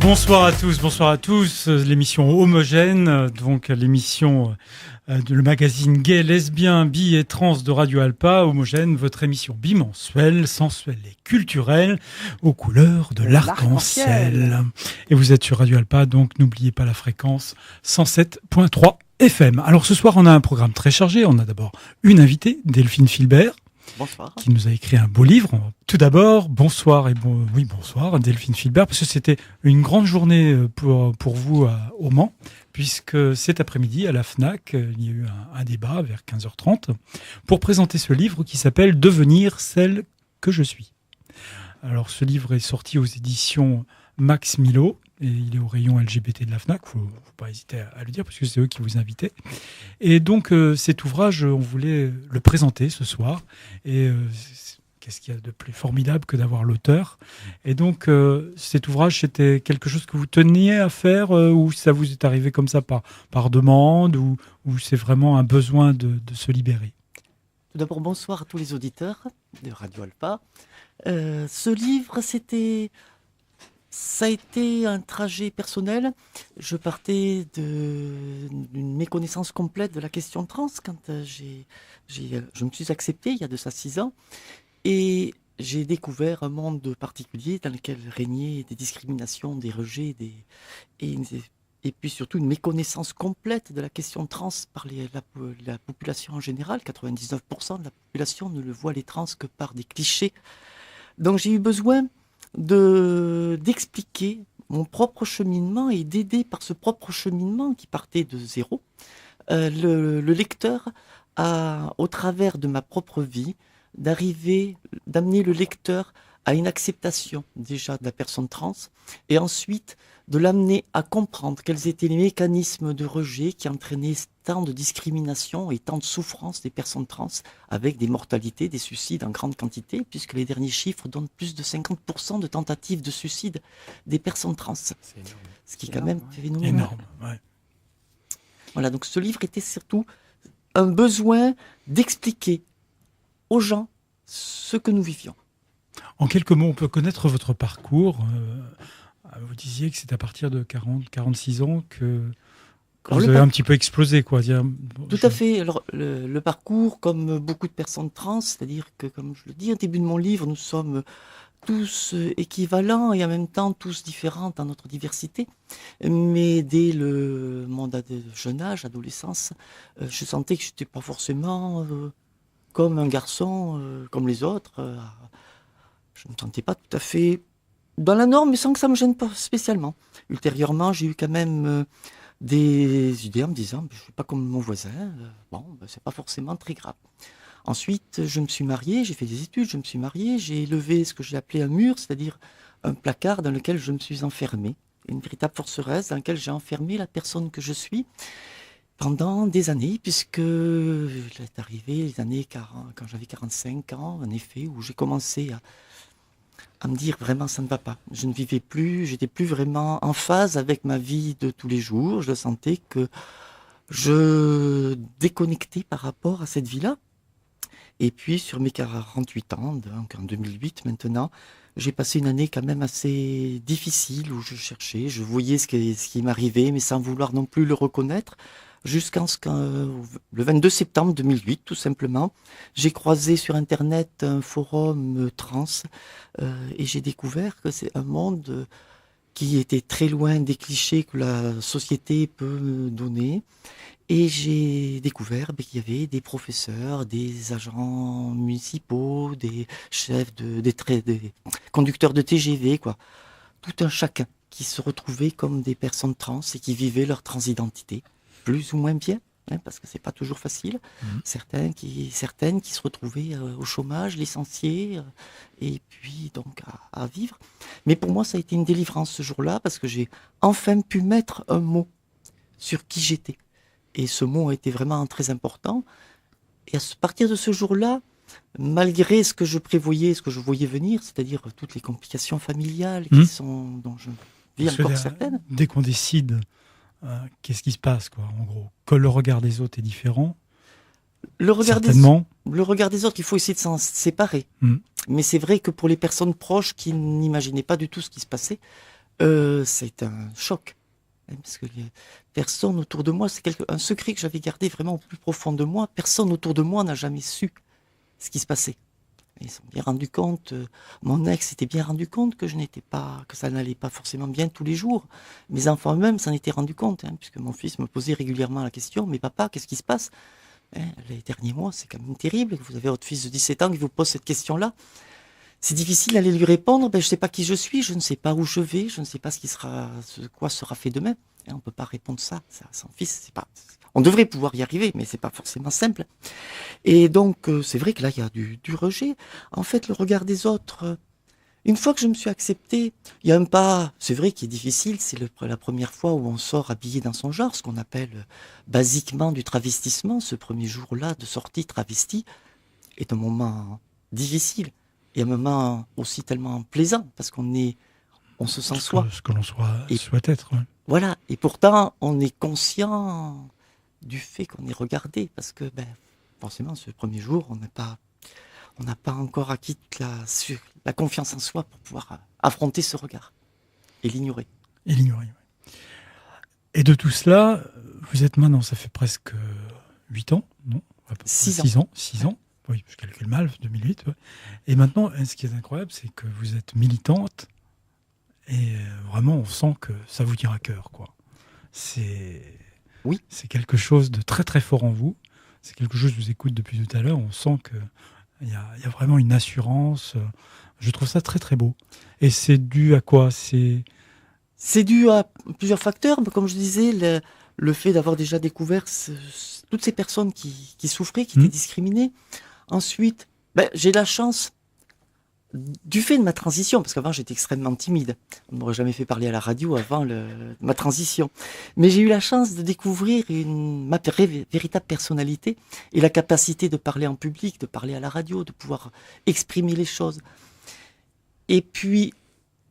Bonsoir à tous. L'émission Homogène, donc l'émission le magazine gay, lesbien, bi et trans de Radio Alpa. Homogène, votre émission bimensuelle, sensuelle et culturelle, aux couleurs de l'arc-en-ciel. Et vous êtes sur Radio Alpa, donc n'oubliez pas la fréquence 107.3 FM. Alors ce soir, on a un programme très chargé. On a d'abord une invitée, Delphine Filbert. Bonsoir. Qui nous a écrit un beau livre. Tout d'abord, bonsoir Delphine Filbert, parce que c'était une grande journée pour vous au Mans, puisque cet après-midi à la FNAC, il y a eu un débat vers 15h30 pour présenter ce livre qui s'appelle « Devenir celle que je suis ». Alors ce livre est sorti aux éditions Max Milo, et il est au rayon LGBT de la FNAC, faut pas hésiter à le dire, parce que c'est eux qui vous invitaient. Et donc cet ouvrage, on voulait le présenter ce soir, et qu'est-ce qu'il y a de plus formidable que d'avoir l'auteur. Et donc cet ouvrage, c'était quelque chose que vous teniez à faire, ou ça vous est arrivé comme ça par demande, ou c'est vraiment un besoin de se libérer? Tout d'abord, bonsoir à tous les auditeurs de Radio Alpa. Ce livre, ça a été un trajet personnel. Je partais d'une méconnaissance complète de la question trans quand je me suis accepté il y a de ça 6 ans. Et j'ai découvert un monde particulier dans lequel régnaient des discriminations, des rejets, et puis surtout une méconnaissance complète de la question trans par la population en général. 99% de la population ne le voit les trans que par des clichés. Donc j'ai eu besoin d'expliquer mon propre cheminement et d'aider par ce propre cheminement qui partait de zéro, le lecteur au travers de ma propre vie, d'amener le lecteur à une acceptation déjà de la personne trans, et ensuite de l'amener à comprendre quels étaient les mécanismes de rejet qui entraînaient tant de discrimination et tant de souffrance des personnes trans, avec des mortalités, des suicides en grande quantité, puisque les derniers chiffres donnent plus de 50% de tentatives de suicide des personnes trans. C'est énorme. Ce qui est quand même phénoménal. Énorme, ouais. Voilà, donc ce livre était surtout un besoin d'expliquer aux gens ce que nous vivions. En quelques mots, on peut connaître votre parcours. Vous disiez que c'est à partir de 46 ans que vous avez un petit peu explosé, quoi. Tout à fait. Alors, le parcours, comme beaucoup de personnes trans, c'est-à-dire que, comme je le dis au début de mon livre, nous sommes tous équivalents et en même temps tous différents dans notre diversité. Mais dès mon jeune âge, adolescence, je sentais que je n'étais pas forcément comme un garçon, comme les autres. Je ne me sentais pas tout à fait dans la norme, mais sans que ça me gêne pas spécialement. Ultérieurement, j'ai eu quand même des idées en me disant je ne suis pas comme mon voisin, c'est pas forcément très grave. Ensuite, je me suis marié, j'ai fait des études, je me suis marié, j'ai élevé ce que j'ai appelé un mur, c'est-à-dire un placard dans lequel je me suis enfermé, une véritable forteresse dans laquelle j'ai enfermé la personne que je suis pendant des années, puisque est arrivé les années 40, quand j'avais 45 ans, en effet, où j'ai commencé à me dire vraiment ça ne va pas. Je ne vivais plus, j'étais plus vraiment en phase avec ma vie de tous les jours. Je sentais que je déconnectais par rapport à cette vie-là. Et puis sur mes 48 ans, donc en 2008 maintenant, j'ai passé une année quand même assez difficile où je cherchais, je voyais ce qui m'arrivait, mais sans vouloir non plus le reconnaître. Jusqu'à le 22 septembre 2008, tout simplement, j'ai croisé sur Internet un forum trans et j'ai découvert que c'est un monde qui était très loin des clichés que la société peut donner. Et j'ai découvert qu'il y avait des professeurs, des agents municipaux, des chefs, des conducteurs de TGV, quoi. Tout un chacun qui se retrouvait comme des personnes trans et qui vivaient leur transidentité. Plus ou moins bien, parce que c'est pas toujours facile. Certaines qui se retrouvaient au chômage, licenciés, et puis donc à vivre. Mais pour moi, ça a été une délivrance ce jour-là, parce que j'ai enfin pu mettre un mot sur qui j'étais. Et ce mot a été vraiment très important. Et à partir de ce jour-là, malgré ce que je prévoyais, ce que je voyais venir, c'est-à-dire toutes les complications familiales dont je vis encore certaines. Dès qu'on décide... qu'est-ce qui se passe, quoi, en gros? Que le regard des autres est différent, certainement. Le regard des autres, il faut essayer de s'en séparer. Mais c'est vrai que pour les personnes proches qui n'imaginaient pas du tout ce qui se passait, C'est un choc. Parce que les personnes autour de moi, un secret que j'avais gardé vraiment au plus profond de moi. Personne autour de moi n'a jamais su ce qui se passait. Ils se sont bien rendus compte, mon ex s'était bien rendu compte que que ça n'allait pas forcément bien tous les jours. Mes enfants eux-mêmes s'en étaient rendus compte, puisque mon fils me posait régulièrement la question, mais papa, qu'est-ce qui se passe? Les derniers mois, c'est quand même terrible. Vous avez votre fils de 17 ans qui vous pose cette question-là. C'est difficile d'aller lui répondre. Je ne sais pas qui je suis, je ne sais pas où je vais, je ne sais pas quoi sera fait demain. On ne peut pas répondre ça à son fils. On devrait pouvoir y arriver, mais c'est pas forcément simple. Et donc, c'est vrai que là, il y a du rejet. En fait, le regard des autres, une fois que je me suis accepté, il y a un pas, c'est vrai, qui est difficile. C'est la première fois où on sort habillé dans son genre, ce qu'on appelle basiquement du travestissement. Ce premier jour-là de sortie travesti est un moment difficile et un moment aussi tellement plaisant parce on se sent soi. Ce que l'on souhaite être. Ouais. Voilà. Et pourtant, on est conscient du fait qu'on est regardé parce que, forcément, ce premier jour, on n'a pas encore acquis la confiance en soi pour pouvoir affronter ce regard et l'ignorer. Ouais. Et de tout cela, vous êtes maintenant, ça fait presque 8 ans, non? 6 ans. 6 ans. Oui, je calcule mal, 2008. Ouais. Et maintenant, ce qui est incroyable, c'est que vous êtes militante et vraiment, on sent que ça vous tient à cœur, quoi. Oui. C'est quelque chose de très très fort en vous. C'est quelque chose, je vous écoute depuis tout à l'heure, on sent qu'il y a vraiment une assurance. Je trouve ça très très beau. Et c'est dû à quoi? C'est dû à plusieurs facteurs. Comme je disais, le fait d'avoir déjà découvert toutes ces personnes qui souffraient, qui étaient discriminées. Ensuite, j'ai la chance, du fait de ma transition, parce qu'avant j'étais extrêmement timide. On ne m'aurait jamais fait parler à la radio avant ma transition. Mais j'ai eu la chance de découvrir ma véritable personnalité et la capacité de parler en public, de parler à la radio, de pouvoir exprimer les choses. Et puis,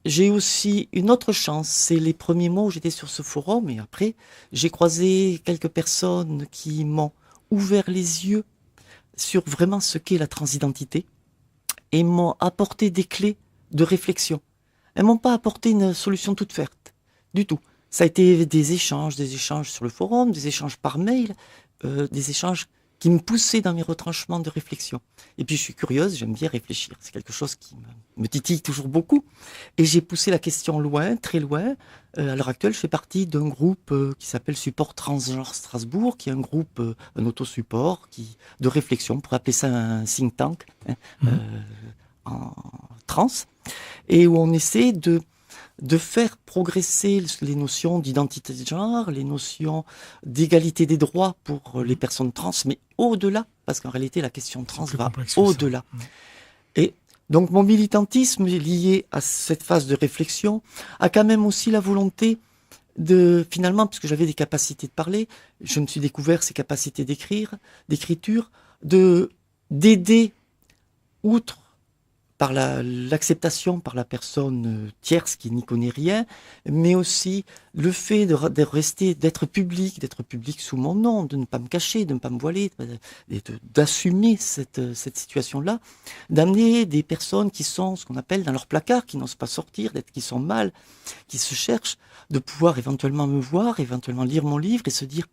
j'ai aussi une autre chance, c'est les premiers mois où j'étais sur ce forum, et après, j'ai croisé quelques personnes qui m'ont ouvert les yeux sur vraiment ce qu'est la transidentité, et m'ont apporté des clés de réflexion. Elles m'ont pas apporté une solution toute faite, du tout. Ça a été des échanges sur le forum, des échanges par mail, des échanges qui me poussaient dans mes retranchements de réflexion. Et puis je suis curieuse, j'aime bien réfléchir. C'est quelque chose qui me titille toujours beaucoup. Et j'ai poussé la question loin, très loin. À l'heure actuelle, je fais partie d'un groupe qui s'appelle Support Transgenre Strasbourg, qui est un groupe, un autosupport de réflexion, on pourrait appeler ça un think tank, en trans, et où on essaie de faire progresser les notions d'identité de genre, les notions d'égalité des droits pour les personnes trans, mais au-delà, parce qu'en réalité, la question trans va au-delà. Et donc, mon militantisme lié à cette phase de réflexion a quand même aussi la volonté finalement, puisque j'avais des capacités de parler, je me suis découvert ces capacités d'écriture, d'aider, outre par l'acceptation par la personne tierce qui n'y connaît rien, mais aussi le fait d'être public sous mon nom, de ne pas me cacher, de ne pas me voiler, d'assumer cette situation-là, d'amener des personnes qui sont ce qu'on appelle dans leur placard, qui n'osent pas sortir, qui sont mal, qui se cherchent, de pouvoir éventuellement me voir, éventuellement lire mon livre et se dire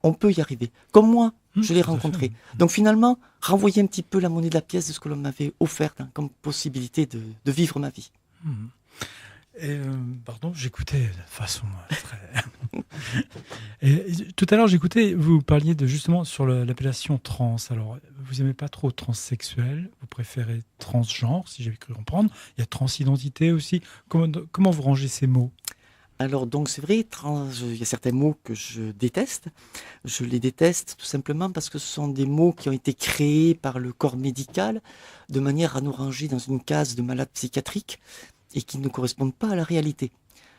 on peut y arriver. Comme moi, je l'ai rencontré. Donc finalement, renvoyer un petit peu la monnaie de la pièce de ce que l'on m'avait offert comme possibilité de vivre ma vie. Et, pardon, j'écoutais de façon très... Et, tout à l'heure, j'écoutais, vous parliez justement sur l'appellation trans. Alors, vous n'aimez pas trop transsexuel, vous préférez transgenre, si j'ai cru comprendre. Il y a transidentité aussi. Comment vous rangez ces mots ? Alors donc c'est vrai, il y a certains mots que je déteste. Je les déteste tout simplement parce que ce sont des mots qui ont été créés par le corps médical de manière à nous ranger dans une case de malades psychiatriques et qui ne correspondent pas à la réalité.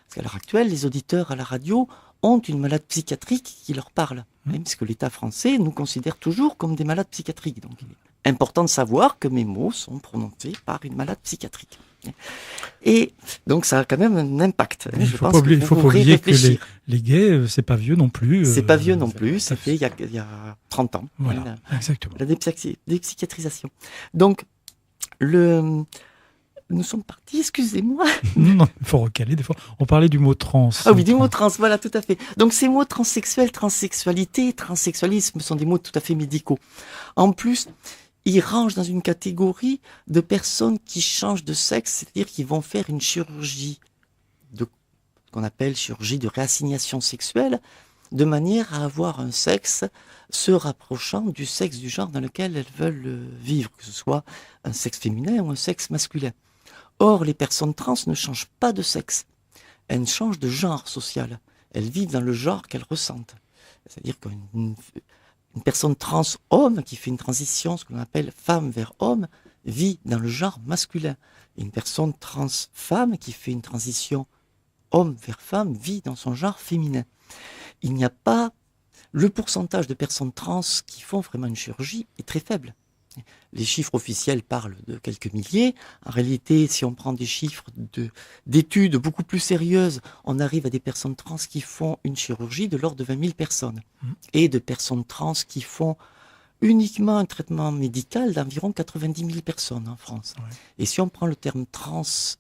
Parce qu'à l'heure actuelle, les auditeurs à la radio ont une malade psychiatrique qui leur parle, puisque l'État français nous considère toujours comme des malades psychiatriques. Donc il est important de savoir que mes mots sont prononcés par une malade psychiatrique. Et donc ça a quand même un impact. Il ne faut pas oublier que les gays, c'est pas vieux non plus. C'est pas vieux non plus, c'était il y a 30 ans. Voilà, exactement. La dépsychiatrisation. Donc, nous sommes partis, excusez-moi. Non, il faut recaler des fois. On parlait du mot trans. Ah oui, du mot trans, voilà, tout à fait. Donc ces mots transsexuel, transsexualité, transsexualisme sont des mots tout à fait médicaux. En plus, ils rangent dans une catégorie de personnes qui changent de sexe, c'est-à-dire qu'ils vont faire une chirurgie de ce qu'on appelle chirurgie de réassignation sexuelle, de manière à avoir un sexe se rapprochant du sexe du genre dans lequel elles veulent vivre, que ce soit un sexe féminin ou un sexe masculin. Or, les personnes trans ne changent pas de sexe. Elles changent de genre social. Elles vivent dans le genre qu'elles ressentent. C'est-à-dire qu'une personne trans homme qui fait une transition, ce qu'on appelle femme vers homme, vit dans le genre masculin. Et une personne trans femme qui fait une transition homme vers femme vit dans son genre féminin. Il n'y a pas... Le pourcentage de personnes trans qui font vraiment une chirurgie est très faible. Les chiffres officiels parlent de quelques milliers. En réalité, si on prend des chiffres d'études beaucoup plus sérieuses, on arrive à des personnes trans qui font une chirurgie de l'ordre de 20 000 personnes. Et de personnes trans qui font uniquement un traitement médical d'environ 90 000 personnes en France. Ouais. Et si on prend le terme transgenre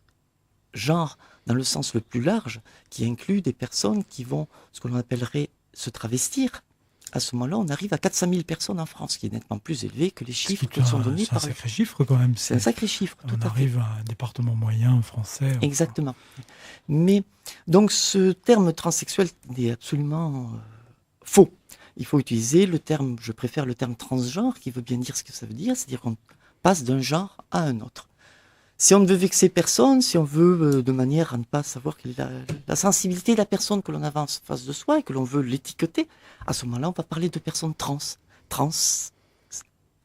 dans le sens le plus large, qui inclut des personnes qui vont, ce que l'on appellerait, se travestir, à ce moment-là, on arrive à 400 000 personnes en France, qui est nettement plus élevé que les chiffres qui sont donnés par... C'est un sacré chiffre quand même. C'est un sacré chiffre, tout à fait. On arrive à un département moyen français. Exactement. Mais, donc, ce terme transsexuel est absolument faux. Il faut utiliser le terme, je préfère le terme transgenre, qui veut bien dire ce que ça veut dire, c'est-à-dire qu'on passe d'un genre à un autre. Si on ne veut vexer personne, si on veut, de manière à ne pas savoir quelle est la sensibilité de la personne que l'on a en face de soi et que l'on veut l'étiqueter, à ce moment-là, on va parler de personnes trans. Trans,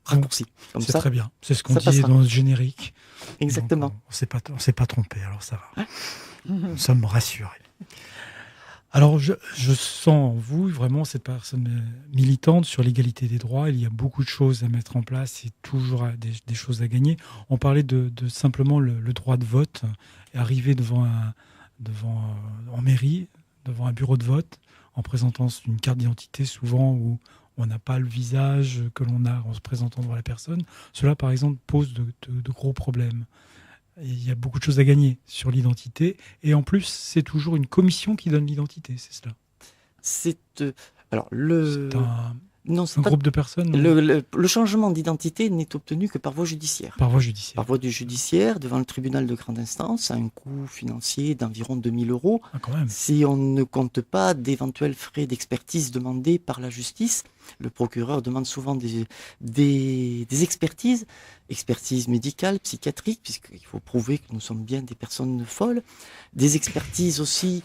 raccourci. C'est très bien. C'est ce qu'on dit dans le générique. Exactement. Donc, on ne s'est pas trompé, alors ça va. Nous sommes rassurés. Alors, je sens en vous vraiment cette personne militante sur l'égalité des droits. Il y a beaucoup de choses à mettre en place et toujours des choses à gagner. On parlait de simplement le droit de vote, arriver en mairie, devant un bureau de vote, en présentant une carte d'identité souvent où on n'a pas le visage que l'on a en se présentant devant la personne. Cela, par exemple, pose de gros problèmes. Il y a beaucoup de choses à gagner sur l'identité. Et en plus, c'est toujours une commission qui donne l'identité, c'est cela. C'est un groupe de personnes. Le changement d'identité n'est obtenu que par voie judiciaire. Par voie judiciaire. Par voie judiciaire, devant le tribunal de grande instance, à un coût financier d'environ 2 000 €. Ah, quand même. Si on ne compte pas d'éventuels frais d'expertise demandés par la justice, le procureur demande souvent des expertises médicales, psychiatriques, puisqu'il faut prouver que nous sommes bien des personnes folles, des expertises aussi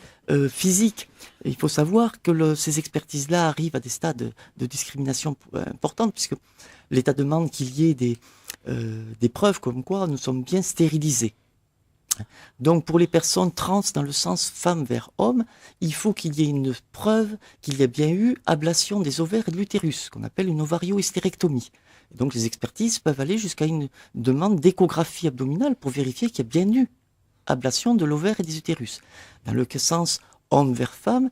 physiques. Et il faut savoir que ces expertises-là arrivent à des stades de discrimination importantes, puisque l'État demande qu'il y ait des preuves comme quoi nous sommes bien stérilisés. Donc pour les personnes trans dans le sens femme vers homme, il faut qu'il y ait une preuve qu'il y a bien eu ablation des ovaires et de l'utérus, qu'on appelle une ovario-hystérectomie. Et donc les expertises peuvent aller jusqu'à une demande d'échographie abdominale pour vérifier qu'il y a bien eu ablation de l'ovaire et des utérus. Dans le sens homme vers femme,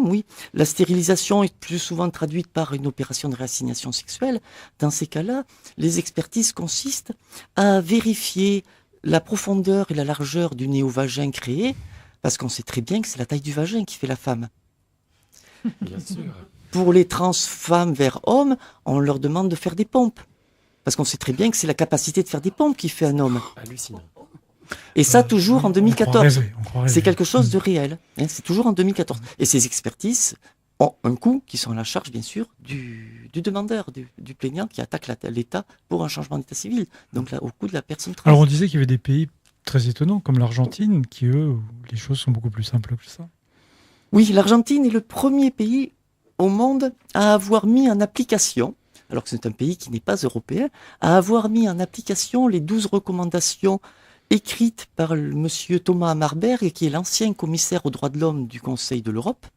oui, la stérilisation est plus souvent traduite par une opération de réassignation sexuelle. Dans ces cas-là, les expertises consistent à vérifier la profondeur et la largeur du néovagin créé, parce qu'on sait très bien que c'est la taille du vagin qui fait la femme. Bien sûr. Pour les trans femmes vers hommes, on leur demande de faire des pompes, parce qu'on sait très bien que c'est la capacité de faire des pompes qui fait un homme. Hallucinant. Et ça, toujours en 2014. On croit rêver. C'est quelque chose de réel. C'est toujours en 2014. Et ces expertises ont un coût qui sont à la charge, bien sûr, du demandeur, du plaignant qui attaque l'État pour un changement d'état civil. Donc là, au coût de la personne trans. Alors on disait qu'il y avait des pays très étonnants, comme l'Argentine, qui eux, où les choses sont beaucoup plus simples que ça. Oui, l'Argentine est le premier pays au monde à avoir mis en application, alors que c'est un pays qui n'est pas européen, à avoir mis en application les 12 recommandations écrites par monsieur Thomas Hammarberg, qui est l'ancien commissaire aux droits de l'homme du Conseil de l'Europe.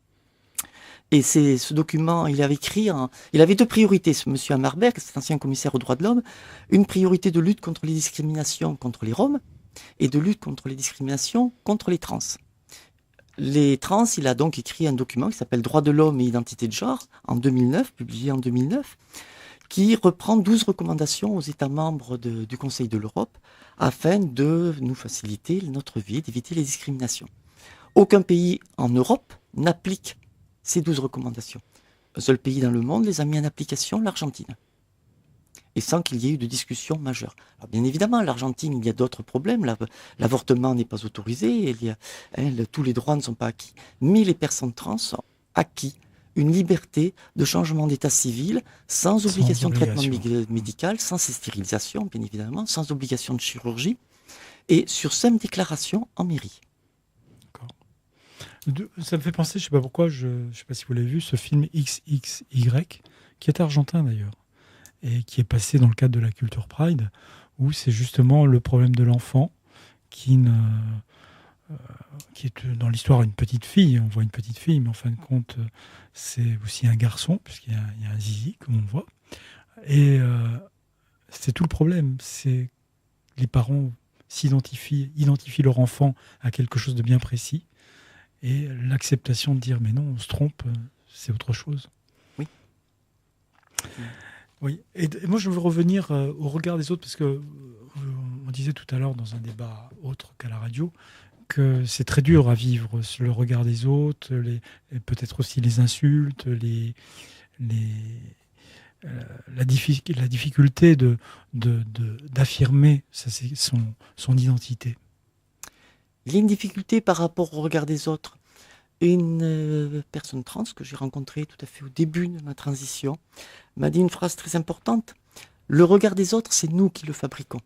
Et c'est ce document, il avait deux priorités, ce monsieur Hammarberg, cet ancien commissaire aux droits de l'homme, une priorité de lutte contre les discriminations contre les Roms et de lutte contre les discriminations contre les trans. Les trans, il a donc écrit un document qui s'appelle Droits de l'homme et identité de genre en 2009, publié en 2009, qui reprend 12 recommandations aux États membres du Conseil de l'Europe afin de nous faciliter notre vie, d'éviter les discriminations. Aucun pays en Europe n'applique ces 12 recommandations. Un seul pays dans le monde les a mis en application, l'Argentine. Et sans qu'il y ait eu de discussion majeure. Alors bien évidemment, l'Argentine, il y a d'autres problèmes. L'avortement n'est pas autorisé, tous les droits ne sont pas acquis. Mais les personnes trans ont acquis une liberté de changement d'état civil sans obligation de traitement médical, sans stérilisation, bien évidemment, sans obligation de chirurgie, et sur simple déclaration en mairie. Ça me fait penser, je ne sais pas pourquoi, je ne sais pas si vous l'avez vu, ce film XXY, qui est argentin d'ailleurs, et qui est passé dans le cadre de la Culture Pride, où c'est justement le problème de l'enfant qui est dans l'histoire une petite fille. On voit une petite fille, mais en fin de compte, c'est aussi un garçon, puisqu'il y a un zizi, comme on voit. Et c'est tout le problème. C'est les parents identifient leur enfant à quelque chose de bien précis, et l'acceptation de dire mais non, on se trompe, c'est autre chose. Oui. Oui. Et moi, je veux revenir au regard des autres, parce que on disait tout à l'heure dans un débat autre qu'à la radio que c'est très dur à vivre, le regard des autres, peut-être aussi les insultes, la difficulté d'affirmer son identité. Il y a une difficulté par rapport au regard des autres. Une personne trans que j'ai rencontrée tout à fait au début de ma transition m'a dit une phrase très importante. Le regard des autres, c'est nous qui le fabriquons.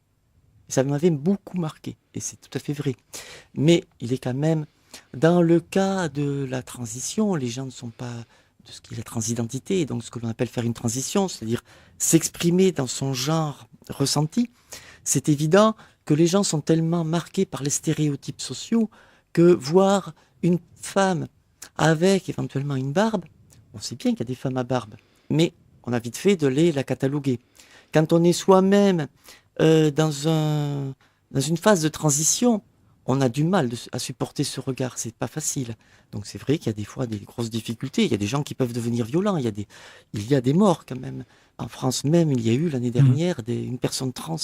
Ça m'avait beaucoup marqué, et c'est tout à fait vrai. Mais il est quand même, dans le cas de la transition, les gens ne sont pas de ce qui est la transidentité, et donc ce que l'on appelle faire une transition, c'est-à-dire s'exprimer dans son genre ressenti. C'est évident que les gens sont tellement marqués par les stéréotypes sociaux que voir une femme avec éventuellement une barbe, on sait bien qu'il y a des femmes à barbe, mais on a vite fait de la cataloguer. Quand on est soi-même dans une phase de transition, on a du mal à supporter ce regard, c'est pas facile. Donc c'est vrai qu'il y a des fois des grosses difficultés, il y a des gens qui peuvent devenir violents, il y a des morts quand même. En France même, il y a eu l'année dernière une personne trans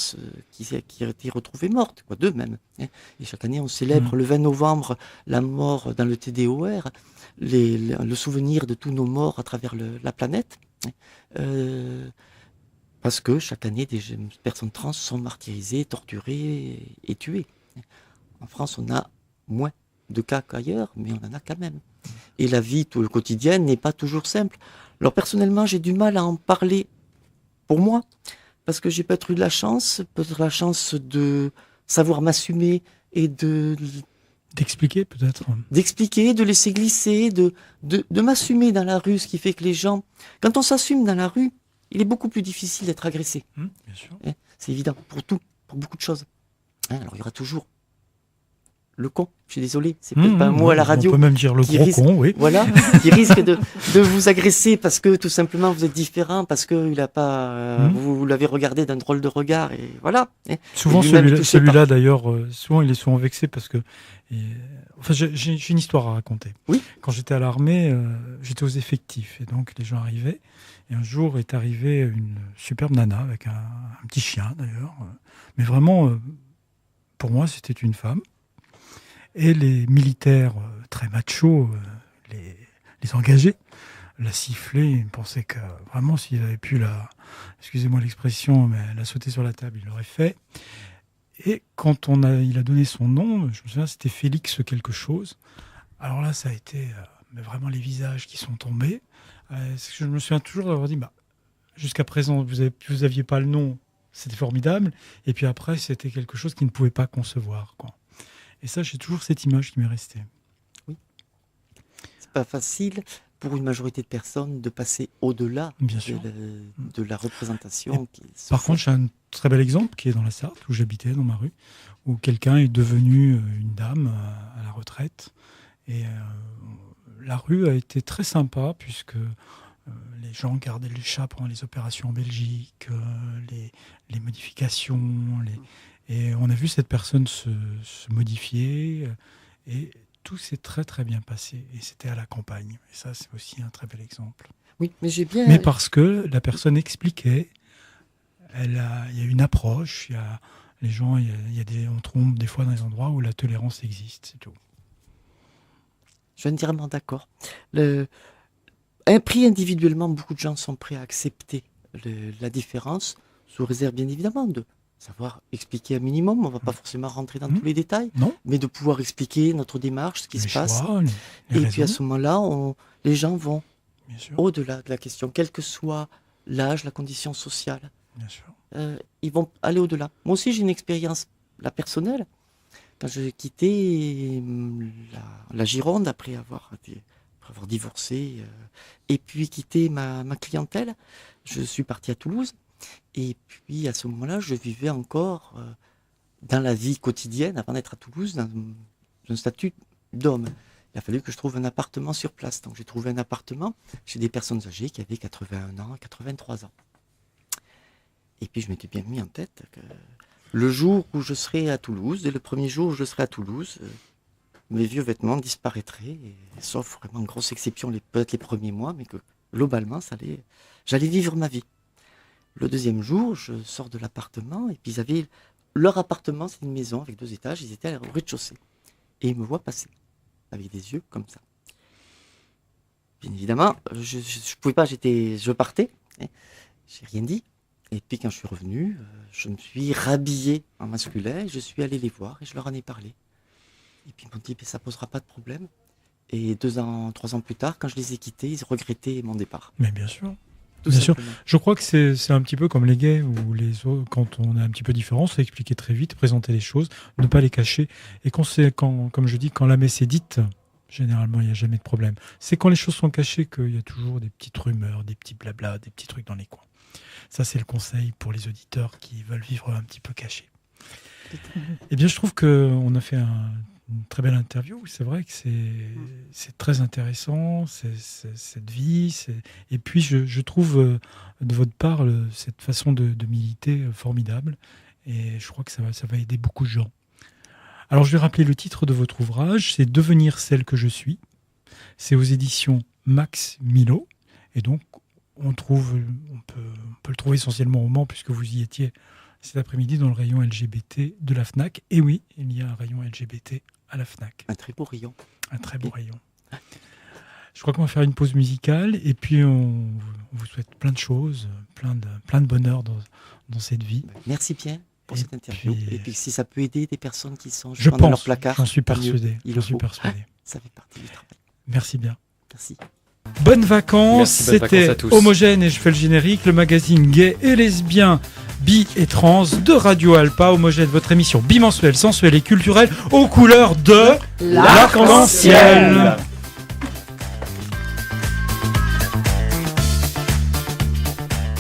qui a été retrouvée morte, deux même. Et chaque année, on célèbre le 20 novembre la mort dans le TDOR, le souvenir de tous nos morts à travers la planète. Parce que chaque année, des personnes trans sont martyrisées, torturées et tuées. En France, on a moins de cas qu'ailleurs, mais on en a quand même. Et la vie, tout le quotidien, n'est pas toujours simple. Alors personnellement, j'ai du mal à en parler pour moi, parce que j'ai peut-être eu de la chance, de savoir m'assumer et d'expliquer peut-être. D'expliquer, de laisser glisser, de m'assumer dans la rue, ce qui fait que les gens, quand on s'assume dans la rue, il est beaucoup plus difficile d'être agressé. Bien sûr. C'est évident, pour beaucoup de choses. Alors il y aura toujours le con, je suis désolé, c'est peut-être pas un mot à la radio. On peut même dire le gros con, oui. Voilà, qui risque de vous agresser parce que tout simplement vous êtes différent, parce que il a pas, vous l'avez regardé d'un drôle de regard, et voilà. Souvent celui-là d'ailleurs, souvent il est souvent vexé parce que, enfin j'ai une histoire à raconter. Oui. Quand j'étais à l'armée, j'étais aux effectifs, et donc les gens arrivaient, et un jour est arrivée une superbe nana avec un petit chien d'ailleurs, mais vraiment, pour moi c'était une femme. Et les militaires très machos, les engagés, la sifflaient. Ils pensaient que vraiment, s'ils avaient pu excusez-moi l'expression, mais la sauter sur la table, ils l'auraient fait. Et quand il a donné son nom, je me souviens, c'était Félix quelque chose. Alors là, ça a été mais vraiment les visages qui sont tombés. Je me souviens toujours d'avoir dit, jusqu'à présent, vous aviez pas le nom, c'était formidable. Et puis après, c'était quelque chose qu'ils ne pouvaient pas concevoir, quoi. Et ça, j'ai toujours cette image qui m'est restée. Oui. C'est pas facile pour une majorité de personnes de passer au-delà de la représentation. Par contre, j'ai un très bel exemple qui est dans la Sarthe, où j'habitais, dans ma rue, où quelqu'un est devenu une dame à la retraite. Et la rue a été très sympa, puisque les gens gardaient les chats pendant les opérations en Belgique, les modifications, et on a vu cette personne se modifier, et tout s'est très très bien passé. Et c'était à la campagne. Et ça, c'est aussi un très bel exemple. Oui, mais j'ai bien. Mais parce que la personne expliquait il y a une approche, les gens, on trompe des fois dans des endroits où la tolérance existe, c'est tout. Je suis entièrement d'accord. Pris individuellement, beaucoup de gens sont prêts à accepter la différence, sous réserve bien évidemment de savoir expliquer un minimum. On ne va pas forcément rentrer dans tous les détails, Non. mais de pouvoir expliquer notre démarche, ce qui se passe. Les Puis à raisons, ce moment-là, les gens vont bien sûr, au-delà de la question, quel que soit l'âge, la condition sociale. bien sûr. Ils vont aller au-delà. Moi aussi, j'ai une expérience personnelle. Quand j'ai quitté la Gironde après avoir divorcé et puis quitté ma clientèle, je suis parti à Toulouse. Et puis à ce moment-là, je vivais encore dans la vie quotidienne, avant d'être à Toulouse, dans un statut d'homme. Il a fallu que je trouve un appartement sur place. Donc j'ai trouvé un appartement chez des personnes âgées qui avaient 81 ans, 83 ans. Et puis je m'étais bien mis en tête que le jour où je serai à Toulouse, dès le premier jour où je serai à Toulouse, mes vieux vêtements disparaîtraient, sauf vraiment grosse exception, peut-être les premiers mois, mais que globalement, j'allais vivre ma vie. Le deuxième jour, je sors de l'appartement, et puis ils avaient leur appartement, c'est une maison avec 2 étages, ils étaient au rez-de-chaussée. Et ils me voient passer, avec des yeux comme ça. Bien évidemment, je pouvais pas, je partais, j'ai rien dit. Et puis quand je suis revenu, je me suis rhabillé en masculin, je suis allé les voir et je leur en ai parlé. Et puis ils m'ont dit, ça posera pas de problème. Et 3 ans plus tard, quand je les ai quittés, ils regrettaient mon départ. Mais bien sûr. Tout Bien sûr. simplement. Je crois que c'est un petit peu comme les gays ou les autres. Quand on est un petit peu différent, c'est expliquer très vite, présenter les choses, ne pas les cacher. Et comme je dis, quand la messe est dite, généralement, il n'y a jamais de problème. C'est quand les choses sont cachées qu'il y a toujours des petites rumeurs, des petits blabla, des petits trucs dans les coins. Ça, c'est le conseil pour les auditeurs qui veulent vivre un petit peu cachés. Eh bien, je trouve qu'on a fait une très belle interview. C'est vrai que c'est très intéressant, cette vie. Et puis, je trouve de votre part cette façon de militer formidable. Et je crois que ça va aider beaucoup de gens. Alors, je vais rappeler le titre de votre ouvrage. C'est « Devenir celle que je suis ». C'est aux éditions Max Milo. Et donc, on peut le trouver essentiellement au Mans, puisque vous y étiez cet après-midi dans le rayon LGBT de la FNAC. Et oui, il y a un rayon LGBT à la FNAC. Un très beau rayon. Un très beau rayon. Je crois qu'on va faire une pause musicale et puis on vous souhaite plein de choses, plein de bonheur dans cette vie. Merci bien pour cette interview. Et puis si ça peut aider des personnes qui sont je dans leur pense, placard, j'en suis persuadé. Ça fait partie du travail. Merci bien. Merci. Bonnes vacances, Merci, bonnes c'était vacances à tous. Homogène et je fais le générique, le magazine gay et lesbien, bi et trans de Radio Alpa. Homogène, votre émission bimensuelle, sensuelle et culturelle aux couleurs de l'arc-en-ciel.